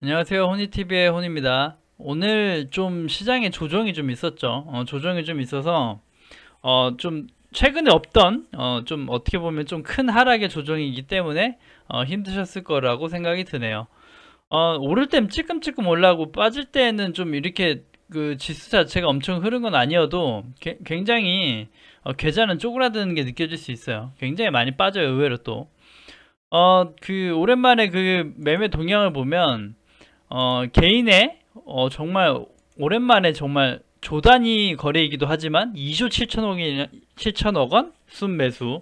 안녕하세요. 호니TV의 혼입니다. 오늘 좀 시장에 조정이 좀 있었죠. 조정이 좀 있어서, 좀 최근에 없던, 좀 어떻게 보면 좀 큰 하락의 조정이기 때문에, 힘드셨을 거라고 생각이 드네요. 오를 땐 찔끔찔끔 올라가고 빠질 때는 좀 이렇게 그 지수 자체가 엄청 흐른 건 아니어도 굉장히 계좌는 쪼그라드는 게 느껴질 수 있어요. 굉장히 많이 빠져요, 의외로 또. 오랜만에 그 매매 동향을 보면, 개인의 정말 오랜만에 정말 조단위 거래이기도 하지만 2조 7천억 원 순매수,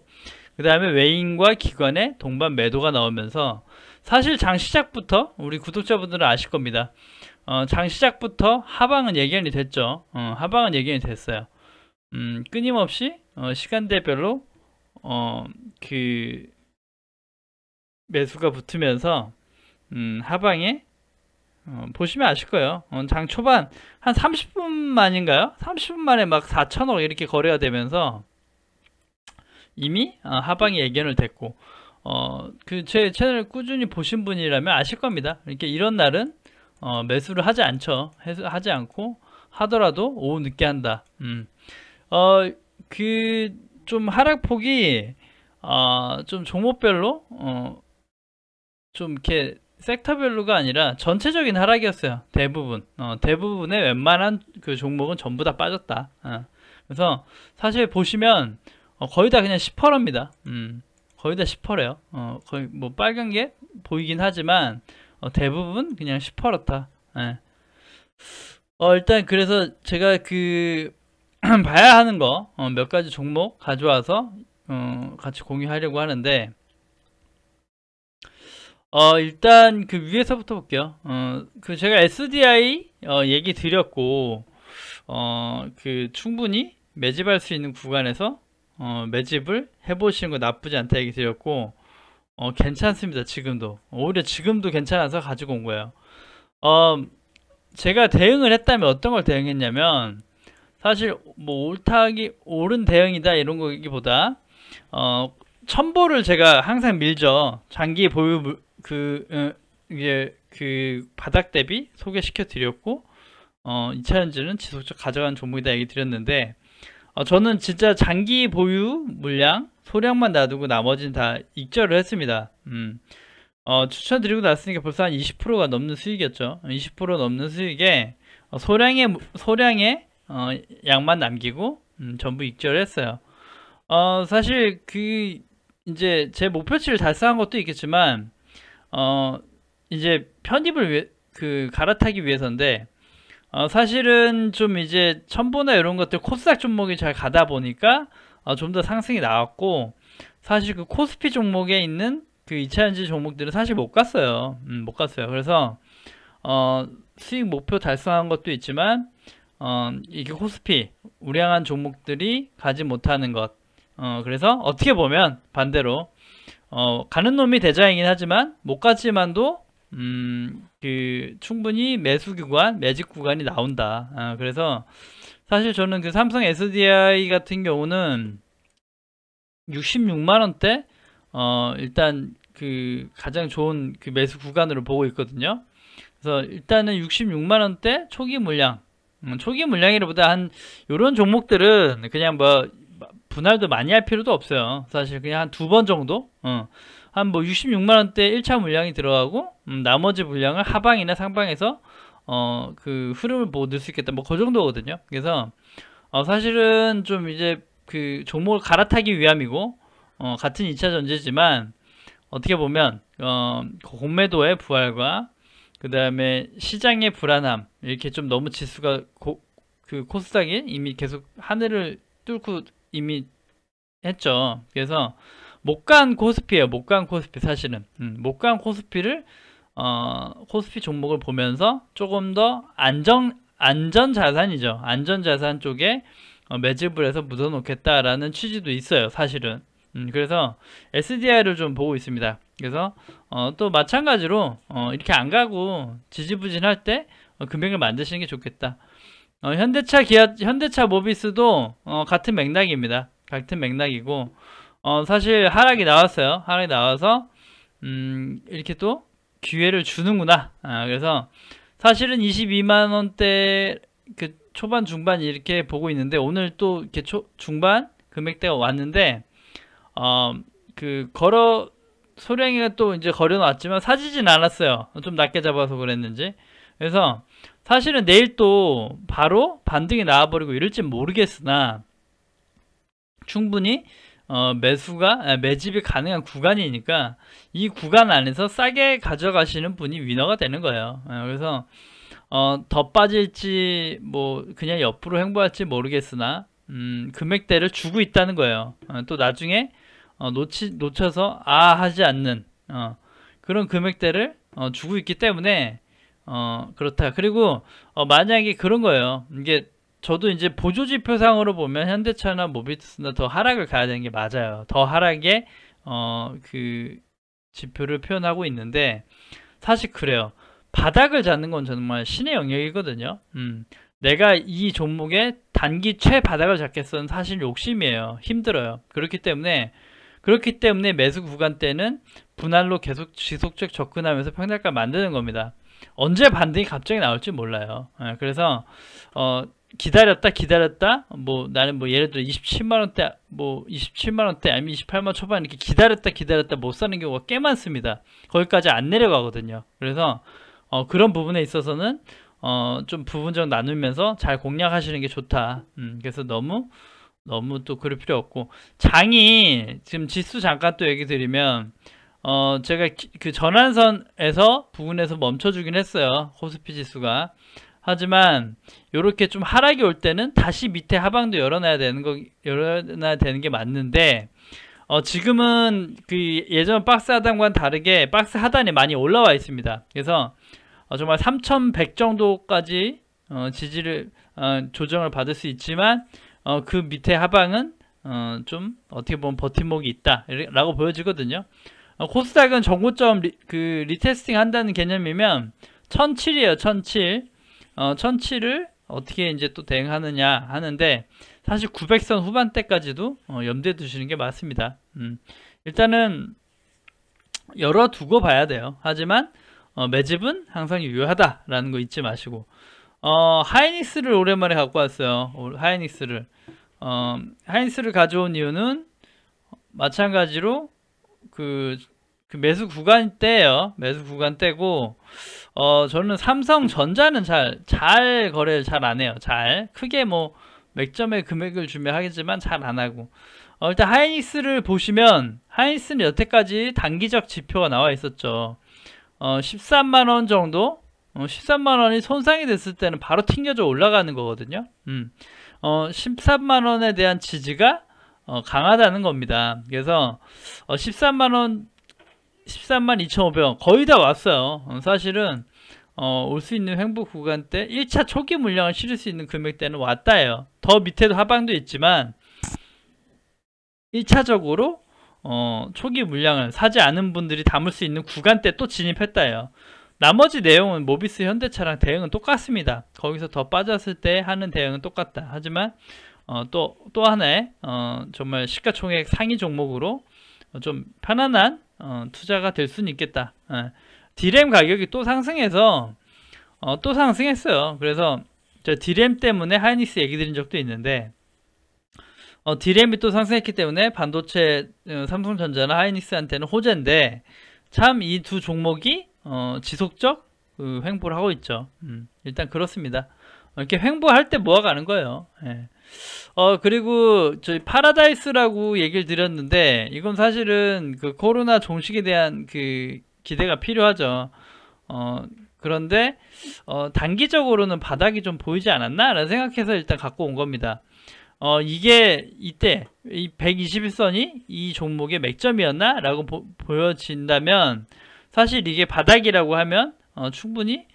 그 다음에 외인과 기관의 동반 매도가 나오면서 사실 장 시작부터 우리 구독자분들은 아실 겁니다. 장 시작부터 하방은 예견이 됐죠. 하방은 예견이 됐어요. 끊임없이 시간대별로 그 매수가 붙으면서 하방에 보시면 아실 거예요. 장 초반 한 30분 만인가요? 30분 만에 막 4천억 이렇게 거래가 되면서 이미 하방이 예견을 됐고, 그 제 채널을 꾸준히 보신 분이라면 아실 겁니다. 이렇게 이런 날은 매수를 하지 않죠. 하지 않고 하더라도 오후 늦게 한다. 그 좀 하락폭이 좀 종목별로 좀 이렇게 섹터별로가 아니라 전체적인 하락이었어요. 대부분의 웬만한 그 종목은 전부 다 빠졌다. 그래서 사실 보시면 거의 다 그냥 10%입니다. 거의 다 10%예요. 거의 뭐 빨간 게 보이긴 하지만 대부분 그냥 10%다. 예. 일단 그래서 제가 그 봐야 하는 거 몇 가지 종목 가져와서 같이 공유하려고 하는데, 일단 그 위에서부터 볼게요. 그 제가 SDI 얘기 드렸고, 그 충분히 매집할 수 있는 구간에서 매집을 해보시는 거 나쁘지 않다 얘기 드렸고, 괜찮습니다. 지금도 오히려 지금도 괜찮아서 가지고 온 거예요. 제가 대응을 했다면 어떤 걸 대응했냐면, 사실 뭐 옳은 대응이다 이런 거기보다 첨보를 제가 항상 밀죠. 장기 보유 이게 그 바닥 대비 소개시켜 드렸고, 2차 전지는 지속적 가져간 종목이다 얘기 드렸는데, 저는 진짜 장기 보유 물량 소량만 놔두고 나머지는 다 익절을 했습니다. 추천드리고 났으니까 벌써 한 20%가 넘는 수익이었죠. 20% 넘는 수익에 소량의 양만 남기고 전부 익절을 했어요. 사실 그 이제 제 목표치를 달성한 것도 있겠지만, 이제 편입을 갈아타기 위해서인데, 사실은 좀 이제 첨보나 이런 것들 코스닥 종목이 잘 가다 보니까 좀 더 상승이 나왔고, 사실 그 코스피 종목에 있는 그 2차전지 종목들은 사실 못 갔어요. 못 갔어요. 그래서 수익 목표 달성한 것도 있지만, 이게 코스피 우량한 종목들이 가지 못하는 것. 그래서 어떻게 보면 반대로 가는 놈이 대장이긴 하지만 못 갔지만도 그 충분히 매집 구간이 나온다. 그래서 사실 저는 그 삼성 SDI 같은 경우는 66만 원대 일단 그 가장 좋은 그 매수 구간으로 보고 있거든요. 그래서 일단은 66만 원대 초기 물량, 초기 물량이라보다 한 요런 종목들은 그냥 뭐 분할도 많이 할 필요도 없어요. 사실 그냥 한 두 번 정도, 한 뭐 66만 원대 1차 물량이 들어가고, 나머지 물량을 하방이나 상방에서 그 흐름을 보고 넣을 수 있겠다, 뭐 그 정도거든요. 그래서 사실은 좀 이제 그 종목을 갈아타기 위함이고, 같은 2차 전지지만 어떻게 보면 공매도의 부활과 그 다음에 시장의 불안함, 이렇게 좀 너무 지수가 그 코스닥이 이미 계속 하늘을 뚫고 이미 했죠. 그래서 못 간 코스피예요. 못 간 코스피. 사실은 못 간 코스피를 코스피 종목을 보면서 조금 더 안전 자산이죠. 안전 자산 쪽에 매집을 해서 묻어 놓겠다라는 취지도 있어요. 사실은. 그래서 SDI를 좀 보고 있습니다. 그래서 또 마찬가지로 이렇게 안 가고 지지부진할 때 금액을 만드시는 게 좋겠다. 현대차 모비스도 같은 맥락입니다. 같은 맥락이고, 사실 하락이 나왔어요. 하락이 나와서 이렇게 또 기회를 주는구나. 그래서 사실은 22만원대 그 초반 중반 이렇게 보고 있는데 오늘 또 이렇게 중반 금액대가 왔는데 그 소량이가 또 이제 거려 놨지만 사지진 않았어요. 좀 낮게 잡아서 그랬는지. 그래서 사실은 내일 또 바로 반등이 나와버리고 이럴진 모르겠으나 충분히 매집이 가능한 구간이니까 이 구간 안에서 싸게 가져가시는 분이 위너가 되는 거예요. 그래서 더 빠질지 뭐 그냥 옆으로 횡보할지 모르겠으나 금액대를 주고 있다는 거예요. 또 나중에 놓쳐서 하지 않는 그런 금액대를 주고 있기 때문에 그렇다. 그리고 만약에 그런 거예요. 이게 저도 이제 보조지표상으로 보면 현대차나 모비스나 더 하락을 가야 되는 게 맞아요. 더 하락의 그 지표를 표현하고 있는데 사실 그래요. 바닥을 잡는 건 정말 신의 영역이거든요. 내가 이 종목의 단기 최바닥을 잡겠어는 사실 욕심이에요. 힘들어요. 그렇기 때문에 매수 구간 때는 분할로 계속 지속적 접근하면서 평단가 만드는 겁니다. 언제 반등이 갑자기 나올지 몰라요. 그래서 기다렸다 뭐 나는 뭐 예를 들어 27만원대 뭐 27만원대 아니면 28만원 초반 이렇게 기다렸다 못 사는 경우가 꽤 많습니다. 거기까지 안 내려가거든요. 그래서 그런 부분에 있어서는 좀 부분적 나누면서 잘 공략하시는 게 좋다. 그래서 너무 또 그럴 필요 없고, 장이 지금 지수 잠깐 또 얘기 드리면 제가 그 전환선에서 부근에서 멈춰주긴 했어요. 코스피 지수가. 하지만 요렇게 좀 하락이 올 때는 다시 밑에 하방도 열어놔야 되는 게 맞는데 지금은 그 예전 박스 하단과는 다르게 박스 하단이 많이 올라와 있습니다. 그래서 정말 3100 정도까지 지지를 조정을 받을 수 있지만 그 밑에 하방은 좀 어떻게 보면 버팀목이 있다 라고 보여지거든요. 코스닥은 정고점 리테스팅 한다는 개념이면 1007이에요. 1007. 1007을 어떻게 이제 또 대응하느냐 하는데 사실 900선 후반대까지도 염두에 두시는 게 맞습니다. 일단은 열어두고 봐야 돼요. 하지만 매집은 항상 유효하다라는 거 잊지 마시고, 하이닉스를 오랜만에 갖고 왔어요. 하이닉스를 가져온 이유는 마찬가지로 그 매수 구간대예요. 매수 구간대고 저는 삼성전자는 잘 거래를 잘 안 해요. 크게 뭐 맥점의 금액을 주면 하겠지만 잘 안 하고, 일단 하이닉스를 보시면 하이닉스는 여태까지 단기적 지표가 나와 있었죠. 13만원 정도, 13만원이 손상이 됐을 때는 바로 튕겨져 올라가는 거거든요. 13만원에 대한 지지가 강하다는 겁니다. 그래서 13만 2,500원 거의 다 왔어요. 사실은 올 수 있는 횡보 구간대 1차 초기 물량을 실을 수 있는 금액대는 왔다예요. 더 밑에도 하방도 있지만 1차적으로 초기 물량을 사지 않은 분들이 담을 수 있는 구간대 또 진입했다예요. 나머지 내용은 모비스 현대차랑 대응은 똑같습니다. 거기서 더 빠졌을 때 하는 대응은 똑같다. 하지만 또 하나의 정말 시가총액 상위 종목으로 좀 편안한 투자가 될 수는 있겠다. 디램 가격이 또 상승해서 또 상승했어요. 그래서 저 디램 때문에 하이닉스 얘기 드린 적도 있는데 디램이 또 상승했기 때문에 반도체 삼성전자나 하이닉스한테는 호재인데 참 이 두 종목이 지속적 횡보를 하고 있죠. 일단 그렇습니다. 이렇게 횡보할 때 모아가는 거예요. 그리고 저희 파라다이스라고 얘기를 드렸는데 이건 사실은 그 코로나 종식에 대한 그 기대가 필요하죠. 그런데 단기적으로는 바닥이 좀 보이지 않았나 라는 생각해서 일단 갖고 온 겁니다. 이게 이때 이 121선이 이 종목의 맥점이었나 라고 보여진다면 사실 이게 바닥이라고 하면 충분히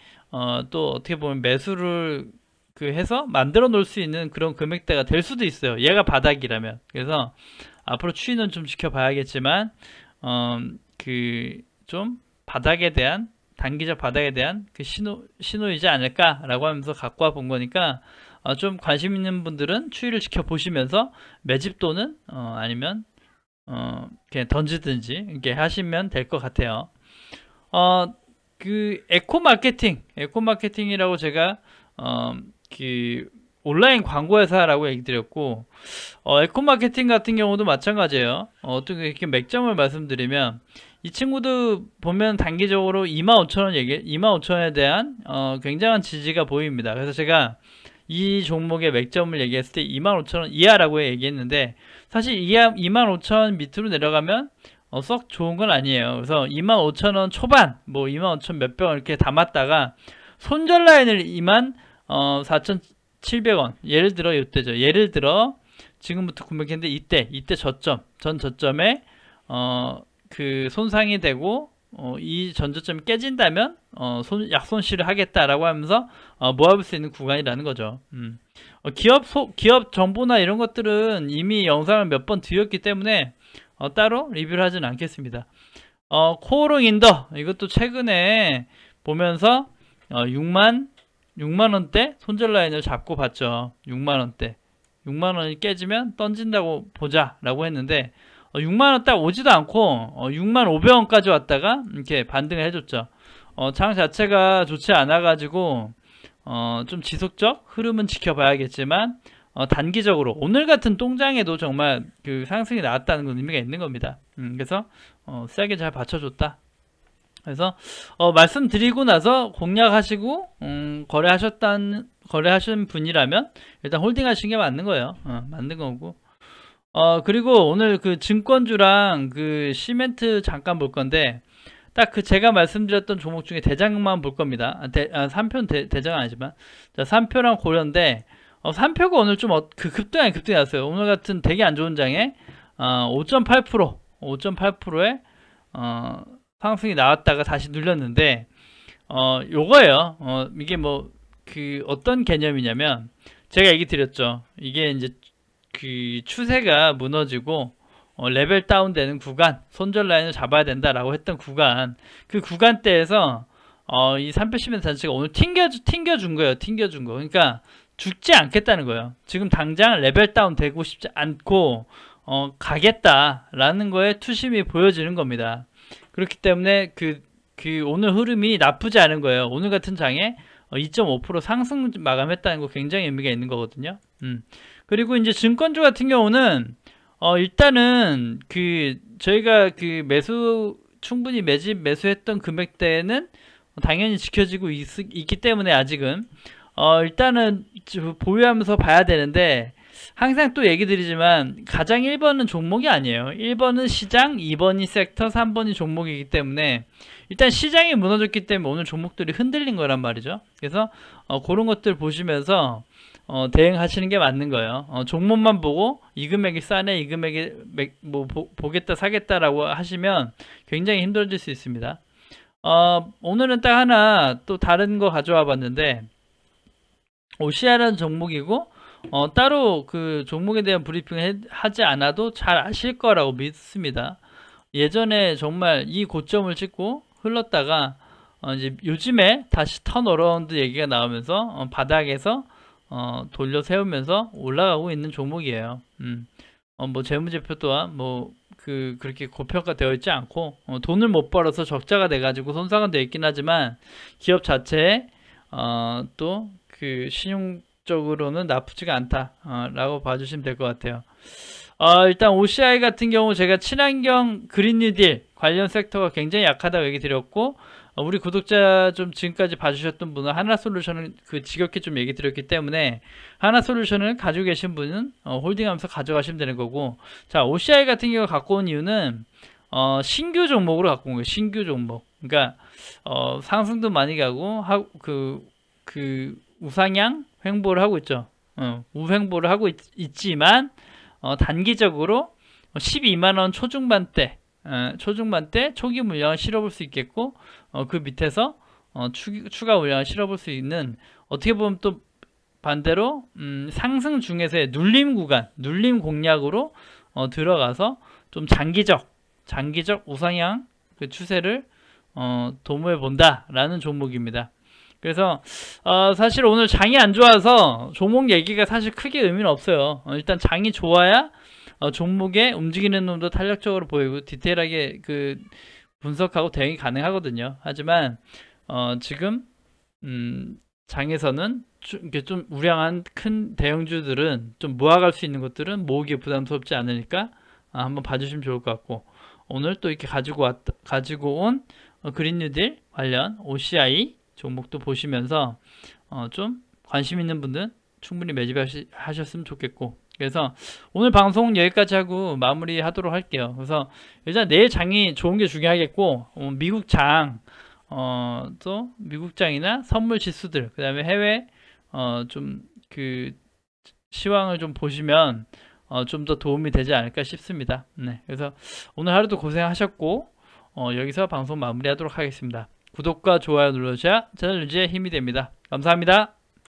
또 어떻게 보면 매수를 해서 만들어 놓을 수 있는 그런 금액대가 될 수도 있어요. 얘가 바닥이라면. 그래서 앞으로 추이는 좀 지켜봐야겠지만 좀 바닥에 대한 단기적 바닥에 대한 그 신호이지 않을까라고 하면서 갖고 와 본 거니까 좀 관심 있는 분들은 추이를 지켜보시면서 매집 또는 아니면 그냥 던지든지 이렇게 하시면 될 것 같아요. 그 에코 마케팅이라고 제가 그 온라인 광고 회사라고 얘기 드렸고, 에코 마케팅 같은 경우도 마찬가지예요. 어떻게 이렇게 맥점을 말씀드리면, 이 친구도 보면 단기적으로 25,000원에 대한 굉장한 지지가 보입니다. 그래서 제가 이 종목의 맥점을 얘기했을 때 25,000원 이하라고 얘기했는데, 사실 25,000원 밑으로 내려가면 썩 좋은 건 아니에요. 그래서 25,000원 초반, 뭐 25,000 몇백 원 이렇게 담았다가 손절 라인을 24,700원, 예를 들어 이때죠. 예를 들어 지금부터 구매했는데 이때 전 저점에 그 손상이 되고 이 전저점이 깨진다면 약손실을 하겠다라고 하면서 모아볼 수 있는 구간이라는 거죠. 기업 정보나 이런 것들은 이미 영상을 몇 번 드렸기 때문에 따로 리뷰를 하진 않겠습니다. 코오롱 인더, 이것도 최근에 보면서 6만원대 손절 라인을 잡고 봤죠. 6만원대 6만원이 깨지면 던진다고 보자 라고 했는데 6만원 딱 오지도 않고 65,000원까지 왔다가 이렇게 반등을 해줬죠. 장 자체가 좋지 않아 가지고 좀 지속적 흐름은 지켜봐야겠지만 단기적으로 오늘 같은 똥장에도 정말 그 상승이 나왔다는 건 의미가 있는 겁니다. 그래서 세게 잘 받쳐줬다. 그래서 말씀드리고 나서 공략하시고 거래하신 분이라면 일단 홀딩하신 게 맞는 거예요. 맞는 거고. 그리고 오늘 그 증권주랑 그 시멘트 잠깐 볼 건데, 딱 그 제가 말씀드렸던 종목 중에 대장만 볼 겁니다. 3표 대장은 아니지만, 자, 3표랑 고려인데, 3표가 오늘 좀 급등이 났어요. 오늘 같은 되게 안 좋은 장에 5.8%의 상승이 나왔다가 다시 눌렸는데, 요거예요. 이게 뭐 그 어떤 개념이냐면, 제가 얘기 드렸죠. 이게 이제 그 추세가 무너지고 레벨 다운 되는 구간, 손절 라인을 잡아야 된다라고 했던 구간, 그 구간대에서 이 3표 시멘트 단체가 오늘 튕겨준 거예요. 튕겨준 거. 그러니까 죽지 않겠다는 거예요. 지금 당장 레벨 다운 되고 싶지 않고 가겠다라는 거에 투심이 보여지는 겁니다. 그렇기 때문에 그 오늘 흐름이 나쁘지 않은 거예요. 오늘 같은 장에 2.5% 상승 마감했다는 거 굉장히 의미가 있는 거거든요. 그리고 이제 증권주 같은 경우는 일단은 그 저희가 그 충분히 매수했던 금액대는 당연히 지켜지고 있기 때문에 아직은 일단은 보유하면서 봐야 되는데, 항상 또 얘기 드리지만 가장 1번은 종목이 아니에요. 1번은 시장, 2번이 섹터, 3번이 종목이기 때문에 일단 시장이 무너졌기 때문에 오늘 종목들이 흔들린 거란 말이죠. 그래서 그런 것들 보시면서 대응하시는 게 맞는 거예요. 종목만 보고 이 금액이 싸네, 이 금액이 보겠다 사겠다라고 하시면 굉장히 힘들어질 수 있습니다. 오늘은 딱 하나 또 다른 거 가져와 봤는데, OCI라는 종목이고 따로 그 종목에 대한 브리핑을 하지 않아도 잘 아실 거라고 믿습니다. 예전에 정말 이 고점을 찍고 흘렀다가 이제 요즘에 다시 턴어라운드 얘기가 나오면서 바닥에서 돌려 세우면서 올라가고 있는 종목이에요. 뭐 재무제표 또한 뭐 그렇게 고평가되어 있지 않고 돈을 못 벌어서 적자가 돼 가지고 손상은 되어 있긴 하지만 기업 자체에 또 그 신용적으로는 나쁘지가 않다 라고 봐주시면 될 것 같아요. 일단 OCI 같은 경우 제가 친환경 그린 뉴딜 관련 섹터가 굉장히 약하다고 얘기 드렸고, 우리 구독자 좀 지금까지 봐주셨던 분은 하나솔루션을 지겹게 좀 얘기 드렸기 때문에 하나솔루션을 가지고 계신 분은 홀딩하면서 가져가시면 되는 거고, 자, OCI 같은 경우 갖고 온 이유는 신규 종목으로 갖고 온 거예요. 신규 종목. 그러니까 상승도 많이 가고 그 우상향 횡보를 하고 있죠. 우횡보를 하고 있지만 단기적으로 12만원 초중반대 초기 물량을 실어볼 수 있겠고, 그 밑에서 추가 물량을 실어볼 수 있는, 어떻게 보면 또 반대로 상승 중에서의 눌림 구간, 눌림 공략으로 들어가서 좀 장기적 우상향 그 추세를 도모해 본다라는 종목입니다. 그래서 사실 오늘 장이 안 좋아서 종목 얘기가 사실 크게 의미는 없어요. 일단 장이 좋아야 종목의 움직이는 놈도 탄력적으로 보이고 디테일하게 그 분석하고 대응이 가능하거든요. 하지만 지금 장에서는 이렇게 좀 우량한 큰 대형주들은 좀 모아갈 수 있는 것들은 모으기 부담스럽지 않으니까 한번 봐주시면 좋을 것 같고, 오늘 또 이렇게 가지고 온 그린 뉴딜 관련 OCI 종목도 보시면서 좀 관심 있는 분들은 충분히 매집하셨으면 좋겠고, 그래서 오늘 방송 여기까지 하고 마무리 하도록 할게요. 그래서 일단 내일 장이 좋은 게 중요하겠고, 미국 장, 또 미국 장이나 선물 지수들, 그 다음에 해외 좀 그 시황을 좀 보시면 좀 더 도움이 되지 않을까 싶습니다. 네, 그래서 오늘 하루도 고생하셨고 여기서 방송 마무리하도록 하겠습니다. 구독과 좋아요 눌러주셔야 채널 유지에 힘이 됩니다. 감사합니다.